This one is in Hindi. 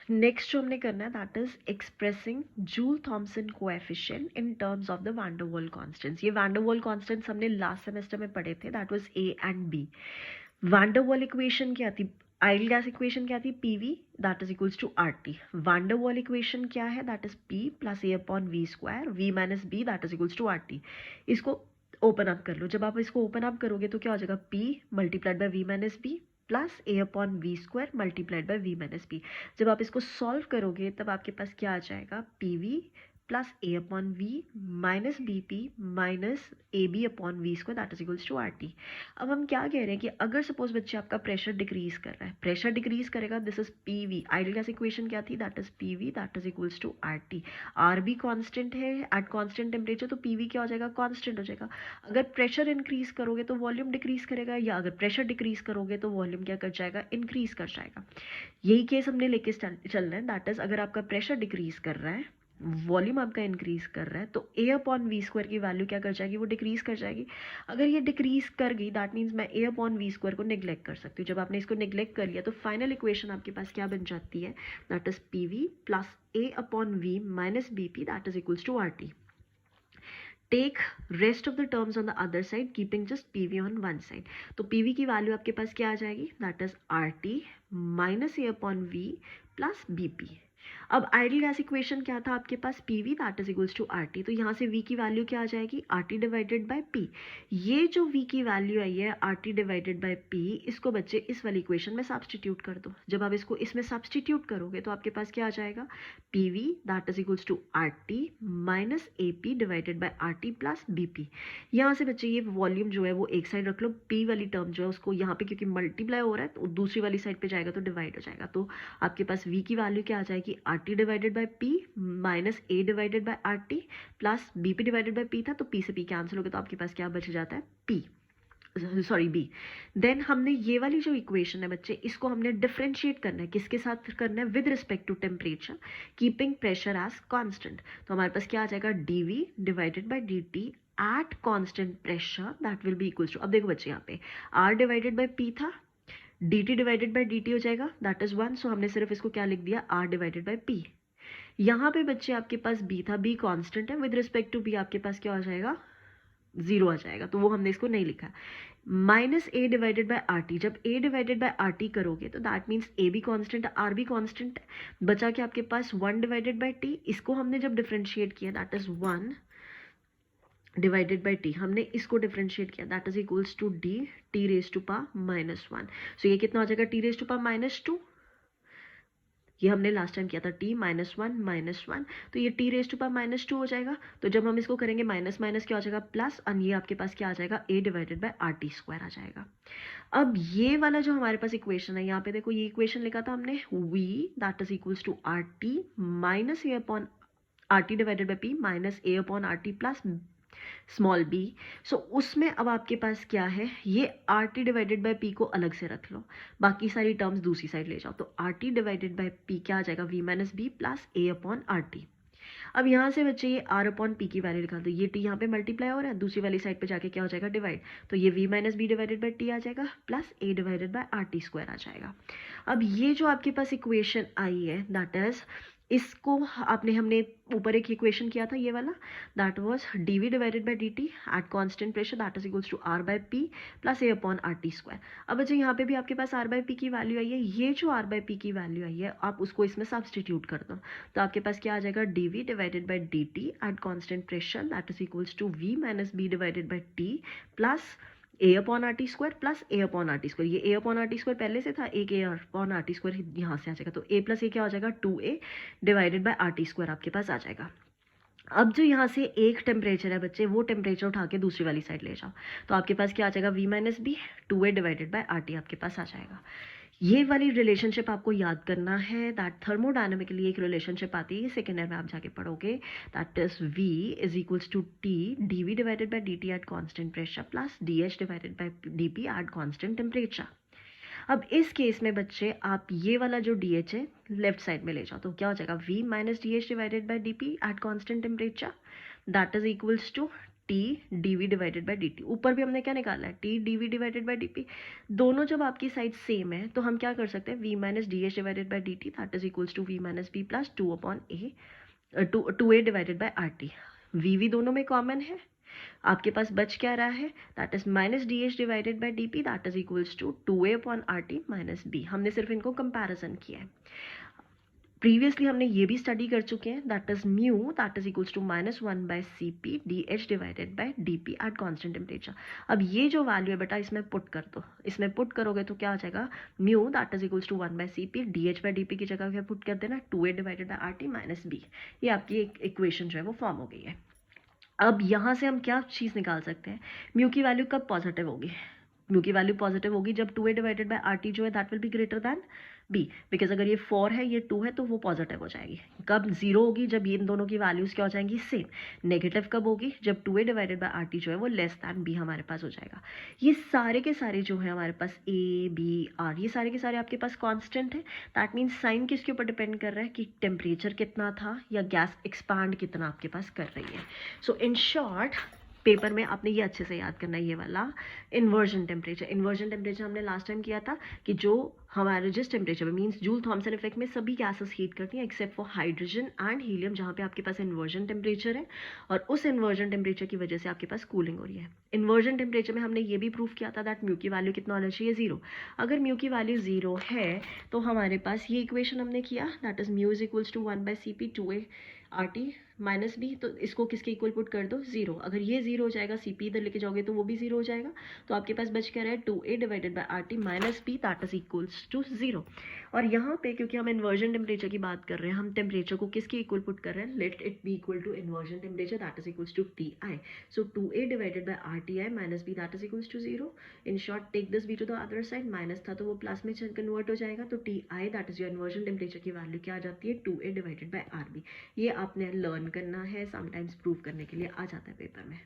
नेक्स्ट जो हमने करना है that is expressing Joule Thomson coefficient in terms of the van der Waals constants. ये वैन डर वाल कांस्टेंट्स हमने लास्ट सेमेस्टर में पढ़े थे, that was A and B. Van der Waals equation क्या थी, आइडियल गैस इक्वेशन क्या थी, PV that is equals to RT. Van der Waals equation क्या है, that is P plus A upon V square V minus B that is equals to RT. इसको ओपन अप कर लो, जब आप इसको ओपन अप करोगे तो क्या हो जाएगा, P multiplied by V minus B plus A upon V square multiplied by V minus B. जब आप इसको सॉल्व करोगे तब आपके पास क्या आ जाएगा, P V plus A upon V minus B P minus A B upon V square that is equals to R T. अब हम क्या कह रहे हैं कि अगर सपोज बच्चे आपका प्रेशर डिक्रीज कर रहा है, प्रेशर डिक्रीज करेगा, this is P V. Ideal gas equation क्या थी, that is P V that is equals to R T. R be constant है एट कॉन्स्टेंट टेम्परेचर, तो पी वी क्या हो जाएगा, कॉन्स्टेंट हो जाएगा। अगर प्रेशर इंक्रीज करोगे तो वॉल्यूम डिक्रीज करेगा, या अगर प्रेशर डिक्रीज करोगे तो वॉल्यूम क्या कर जाएगा, इंक्रीज कर जाएगा। यही केस हमने लेके चलना है, दैट इज अगर आपका प्रेशर डिक्रीज कर रहा है, वॉल्यूम आपका इंक्रीज कर रहा है, तो ए अपॉन वी स्क्वायर की वैल्यू क्या कर जाएगी, वो डिक्रीज कर जाएगी। अगर ये डिक्रीज कर गई दैट मीन्स मैं ए अपॉन वी स्क्वायर को निगलेक्ट कर सकती हूँ। जब आपने इसको निगलेक्ट कर लिया तो फाइनल इक्वेशन आपके पास क्या बन जाती है, that is P V plus A upon V minus B P that is equals to R T. Take rest of the terms on the other side keeping just P V on one side. तो पी वी की वैल्यू आपके पास क्या आ जाएगी, that is R T minus A upon V plus B P. अब आइडियल गैस इक्वेशन क्या था आपके पास, P V that is equals to R T. तो यहाँ से वी की वैल्यू क्या आ जाएगी, R T divided by P. ये जो वी की वैल्यू आई है R T divided by P, इसको बच्चे इस वाली इक्वेशन में सब्सटीट्यूट कर दो। जब आप इसको इसमें सब्सटीट्यूट करोगे तो आपके पास क्या आ जाएगा, P V that is equals to R T minus A P divided by R T plus B P. यहाँ से बच्चे ये वॉल्यूम जो है वो एक साइड रख लो, पी वाली टर्म जो है उसको यहाँ पे क्योंकि मल्टीप्लाई हो रहा है तो दूसरी वाली साइड पे जाएगा तो डिवाइड हो जाएगा। तो आपके पास v की वैल्यू क्या आ जाएगी, R T divided by P minus A divided by R T plus B P divided by P था, तो p से p कैंसिल हो गया तो आपके पास क्या बच जाता है, p सॉरी बी। देन हमने ये वाली जो इक्वेशन है बच्चे, इसको हमने डिफरेंशिएट करना है, किसके साथ करना है, with respect to temperature keeping pressure as constant. तो हमारे पास क्या आ जाएगा, D V divided by D T at constant pressure that will be equals to, अब देखो बच्चे यहाँ पे r डिवाइडेड बाई p था, D T divided by D T हो जाएगा दैट इज वन। सो हमने सिर्फ इसको क्या लिख दिया, आर डिवाइडेड बाई पी। यहाँ पे बच्चे आपके पास बी था, बी कांस्टेंट है, विद रिस्पेक्ट टू बी आपके पास क्या हो जाएगा, जीरो आ जाएगा, तो वो हमने इसको नहीं लिखा। Minus A divided by R T, जब ए डिवाइडेड बाई आर टी करोगे तो दैट मीन्स ए भी कॉन्स्टेंट आर भी कॉन्स्टेंट, बचा के आपके पास वन डिवाइडेड बाई टी। इसको हमने जब डिफ्रेंशिएट किया that is one divided by T, हमने इसको डिफरेंशिएट किया that is equals to D T raise to पा माइनस वन। सो ये कितना हो जाएगा, टी रेज टू पा माइनस टू, ये हमने लास्ट टाइम किया था टी माइनस वन, तो ये टी रेज टू पा माइनस टू हो जाएगा। तो जब हम इसको करेंगे माइनस माइनस क्या हो जाएगा, प्लस, और ये आपके पास क्या आ जाएगा, A divided by R T square आ जाएगा। अब ये वाला जो हमारे पास इक्वेशन है, यहाँ पे देखो ये इक्वेशन लिखा था हमने, V that is equals to R T minus A upon R T divided by P minus A upon R T plus small B. So उसमें अब आपके पास क्या है, ये R T divided by P को अलग से रख लो, बाकी सारी टर्म्स दूसरी साइड ले जाओ। तो R T divided by P क्या आ जाएगा, V minus B plus A upon R T. अब यहाँ से बच्चे ये आर अपॉन पी की वैल्यू निकाल दो, ये टी यहाँ पे मल्टीप्लाई हो रहा है, दूसरी वाली साइड पे जाके क्या हो जाएगा, डिवाइड। तो ये V minus B divided by T आ जाएगा plus A divided by R T square आ जाएगा। अब ये जो आपके पास इक्वेशन आई है दैट इज, इसको आपने हमने ऊपर एक इक्वेशन किया था ये वाला, that was D V divided by D T at constant pressure that is equals to R by P plus A upon R T square. अब बच्चे यहाँ पे भी आपके पास आर बाई पी की वैल्यू आई है, ये जो आर बाई पी की वैल्यू आई है आप उसको इसमें सब्सटीट्यूट कर दो, तो आपके पास क्या आ जाएगा, D V divided by D T at constant pressure that is equals to V minus B divided by T plus A upon R T square plus A upon R T square. ये A upon R T square पहले से था, एक A upon R T square यहाँ से आ जाएगा, तो ए प्लस ए क्या हो जाएगा, two A divided by R T square आपके पास आ जाएगा। अब जो यहाँ से एक टेम्परेचर है बच्चे, वो टेम्परेचर उठा के दूसरी वाली साइड ले जाओ, तो आपके पास क्या आ जाएगा, V minus B two A divided by R T आपके पास आ जाएगा। ये वाली रिलेशनशिप आपको याद करना है, दैट थर्मोडायनेमिकली एक रिलेशनशिप आती है, सेकेंड ईयर में आप जाके पढ़ोगे, that is V is equals to T D V divided by D T at constant pressure plus D H divided by D P at constant temperature. अब इस केस में बच्चे आप ये वाला जो डी एच है लेफ्ट साइड में ले जाओ, तो क्या हो जाएगा, V minus D H divided by D P at constant temperature that is equals to T D V divided by D T. ऊपर भी हमने क्या निकाला है, T D V divided by D P. दोनों जब आपकी साइड सेम है तो हम क्या कर सकते हैं, V minus D H divided by D T that is equals to V minus B plus two upon A, two A divided by R T. V V दोनों में कॉमन है, आपके पास बच क्या रहा है, that is minus D H divided by D P that is equals to two A upon R T minus B. हमने सिर्फ इनको कंपैरिजन किया है। प्रीवियसली हमने ये भी स्टडी कर चुके हैं, that is mu that is equals to minus one by C P D H divided by D P at constant temperature. अब ये जो वैल्यू है बेटा इसमें पुट कर दो, इसमें पुट करोगे तो क्या हो जाएगा, mu that is equals to one by C P D H by D P की जगह क्या पुट कर देना, two A divided by R T minus B. ये आपकी एक इक्वेशन जो है वो फॉर्म हो गई है। अब यहाँ से हम क्या चीज़ निकाल सकते हैं, म्यू की वैल्यू कब पॉजिटिव होगी, म्यू की वैल्यू पॉजिटिव होगी जब two A divided by R T जो है that will be greater than B, because अगर ये 4 है ये 2 है तो वो पॉजिटिव हो जाएगी। कब जीरो होगी, जब ये इन दोनों की वैल्यूज क्या हो जाएंगी, सेम। नेगेटिव कब होगी, जब two A divided by R T जो है वो लेस दैन बी हमारे पास हो जाएगा। ये सारे के सारे जो है हमारे पास ए बी आर, ये सारे के सारे आपके पास कॉन्स्टेंट है। दैट मीन्स साइन किसके ऊपर डिपेंड कर रहा है कि टेम्परेचर कितना था या गैस एक्सपांड कितना आपके पास कर रही है। सो इन शॉर्ट पेपर में आपने ये अच्छे से याद करना है, ये वाला इन्वर्जन टेम्परेचर। इन्वर्जन टेम्परेचर हमने लास्ट टाइम किया था कि जो हमारे जिस टेम्परेचर में मीन्स जूल थॉमसन इफेक्ट में सभी गैसेस हीट करती हैं except for hydrogen and helium, जहाँ पे आपके पास इन्वर्जन टेम्परेचर है और उस इन्वर्जन टेम्परेचर की वजह से आपके पास कूलिंग हो रही है। इन्वर्जन टेम्परेचर में हमने ये भी प्रूव किया था दैट म्यू की वैल्यू कितना होना चाहिए, जीरो। अगर म्यू की वैल्यू जीरो है तो हमारे पास ये इक्वेशन हमने किया that is mu is equals to one by C P two A R T minus B, तो इसको किसके इक्वल पुट कर दो, जीरो। अगर ये जीरो हो जाएगा, सी पी इधर लेके जाओगे तो वो भी जीरो हो जाएगा, तो आपके पास बच क्या रहा है, two A divided by R T minus B that is equals to zero. और यहाँ पे क्योंकि हम इन्वर्जन टेम्परेचर की बात कर रहे हैं, हम टेम्परेचर को किसके इक्वल पुट कर रहे हैं, let it be equal to inversion temperature that is equals to T I. So two A divided by R T I minus B that is equals to zero. In short take this B to the other side, minus था तो वो प्लस में कन्वर्ट हो जाएगा, तो T I that is your inversion temperature की वैल्यू क्या आ जाती है, two A divided by R B. ये आपने लर्न करना है, समटाइम्स प्रूव करने के लिए आ जाता है पेपर में।